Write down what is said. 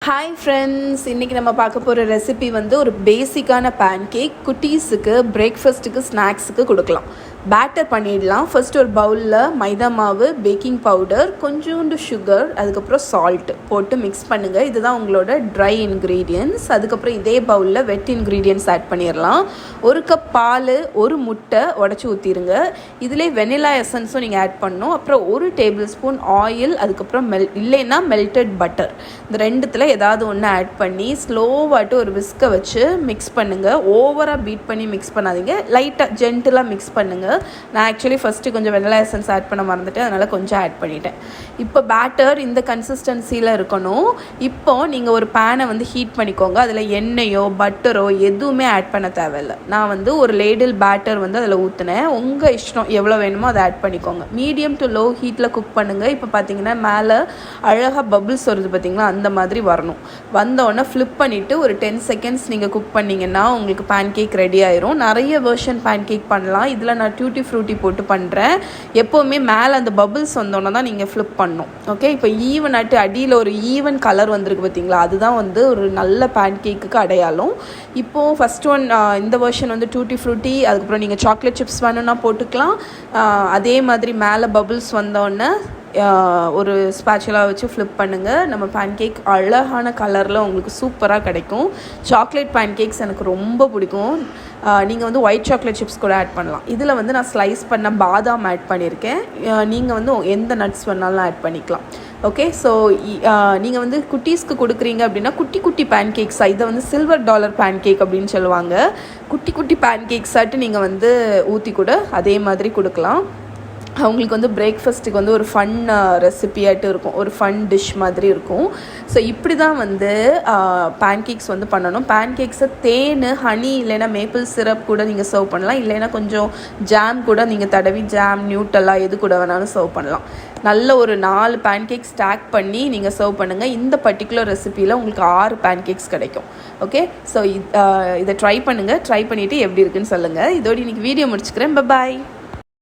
Hi friends, இன்றைக்கி நம்ம பார்க்க போகிற ரெசிபி வந்து ஒரு பேசிக்கான பேன்கேக். குட்டீஸுக்கு பிரேக்ஃபாஸ்ட்டுக்கு ஸ்நாக்ஸுக்கு கொடுக்கலாம். பேட்டர் பண்ணிடலாம். ஃபர்ஸ்ட் ஒரு பவுலில் மைதா மாவு, பேக்கிங் பவுடர், கொஞ்சோண்டு சுகர், அதுக்கப்புறம் சால்ட் போட்டு மிக்ஸ் பண்ணுங்கள். இதுதான் உங்களோட ட்ரை இன்க்ரீடியன்ட்ஸ். அதுக்கப்புறம் இதே பவுலில் வெட் இன்க்ரீடியன்ட்ஸ் ஆட் பண்ணிடலாம். ஒரு கப் பால், ஒரு முட்டை உடச்சி ஊற்றிடுங்க. இதிலே வெனிலா எசன்ஸும் நீங்கள் ஆட் பண்ணணும். அப்புறம் ஒரு டேபிள் ஸ்பூன் ஆயில், அதுக்கப்புறம் இல்லைன்னா மெல்டட் பட்டர். இந்த ரெண்டுத்தில் ஏதாவது ஒன்று ஆட் பண்ணி ஸ்லோவாட்டு ஒரு விஸ்கை வச்சு மிக்ஸ் பண்ணுங்கள். ஓவராக பீட் பண்ணி மிக்ஸ் பண்ணாதீங்க, லைட்டாக ஜென்டிலாக மிக்ஸ் பண்ணுங்கள். நான் ஆக்சுவலி ஃபஸ்ட்டு கொஞ்சம் வெனிலா எசன்ஸ் ஆட் பண்ண மறந்துட்டேன், அதனால் கொஞ்சம் ஆட் பண்ணிட்டேன். இப்போ பேட்டர் இந்த கன்சிஸ்டன்சியில் இருக்கணும். இப்போ நீங்கள் ஒரு பேனை வந்து ஹீட் பண்ணிக்கோங்க. அதில் எண்ணெயோ பட்டரோ எதுவுமே ஆட் பண்ண தேவையில்லை. நான் வந்து ஒரு லேடில் பேட்டர் வந்து அதில் ஊற்றினேன். உங்கள் இஷ்டம் எவ்வளோ வேணுமோ அதை ஆட் பண்ணிக்கோங்க. மீடியம் டு லோ ஹீட்டில் குக் பண்ணுங்கள். இப்போ பார்த்தீங்கன்னா மேலே அழகாக பபிள்ஸ் வருது பார்த்தீங்களா, அந்த மாதிரி வரணும். வந்தோடனே ஃப்ளிப் பண்ணிவிட்டு ஒரு 10 செகண்ட்ஸ் நீங்கள் குக் பண்ணிங்கன்னா உங்களுக்கு பேன்கேக் ரெடி ஆயிரும். நிறைய வெர்ஷன் பேன்கேக் பண்ணலாம். இதில் நான் டியூட்டி ஃப்ரூட்டி போட்டு பண்ணுறேன். எப்போவுமே மேலே அந்த பபிள்ஸ் வந்தோன்னே தான் நீங்கள் ஃப்ளிப் பண்ணணும். ஓகே, இப்போ ஈவன் ஆட்டு அடியில் ஒரு ஈவன் கலர் வந்திருக்கு பார்த்தீங்களா, அதுதான் வந்து ஒரு நல்ல பேன்கேக்குக்கு அடையாளம். இப்போது ஃபஸ்ட் ஒன் இந்த வெர்ஷன் வந்து டியூட்டி ஃப்ரூட்டி, அதுக்கப்புறம் நீங்கள் சாக்லேட் சிப்ஸ் வேணும்னா போட்டுக்கலாம். அதே மாதிரி மேலே பபிள்ஸ் வந்தோடனே ஒரு ஸ்பேச்சுலா வச்சு ஃப்ளிப் பண்ணுங்கள். நம்ம பேன்கேக் அழகான கலரில் உங்களுக்கு சூப்பராக கிடைக்கும். சாக்லேட் பேன்கேக்ஸ் எனக்கு ரொம்ப பிடிக்கும். நீங்கள் வந்து ஒயிட் சாக்லேட் சிப்ஸ் கூட ஆட் பண்ணலாம். இதில் வந்து நான் ஸ்லைஸ் பண்ண பாதாம் ஆட் பண்ணியிருக்கேன். நீங்கள் வந்து எந்த நட்ஸ் வேணாலும் ஆட் பண்ணிக்கலாம். ஓகே, ஸோ நீங்கள் வந்து குட்டீஸ்க்கு கொடுக்குறீங்க அப்படின்னா குட்டி குட்டி பேன்கேக்ஸாக, இதை வந்து சில்வர் டாலர் பேன்கேக் அப்படின்னு சொல்லுவாங்க. குட்டி குட்டி பேன்கேக்ஸாட்டு நீங்கள் வந்து ஊற்றி கூட அதே மாதிரி கொடுக்கலாம். அவங்களுக்கு வந்து பிரேக்ஃபாஸ்ட்டுக்கு வந்து ஒரு ஃபன் ரெசிபியாட்டு இருக்கும், ஒரு ஃபன் டிஷ் மாதிரி இருக்கும். ஸோ இப்படி தான் வந்து பேன்கேக்ஸ் வந்து பண்ணணும். பேன்கேக்ஸை தேன், ஹனி இல்லைன்னா மேப்பிள் சிரப் கூட நீங்கள் சர்வ் பண்ணலாம். இல்லைன்னா கொஞ்சம் ஜாம் கூட நீங்கள் தடவி, ஜாம், நியூட்டல்லா எது கூட வேணாலும் சர்வ் பண்ணலாம். நல்ல ஒரு 4 பேன்கேக் ஸ்டாக் பண்ணி நீங்கள் சர்வ் பண்ணுங்கள். இந்த பர்டிகுலர் ரெசிபியில் உங்களுக்கு 6 பேன்கேக்ஸ் கிடைக்கும். ஓகே, ஸோ இதை ட்ரை பண்ணுங்கள். ட்ரை பண்ணிவிட்டு எப்படி இருக்குன்னு சொல்லுங்கள். இதோடு இன்றைக்கி வீடியோ முடிச்சுக்கிறேன். பாய்.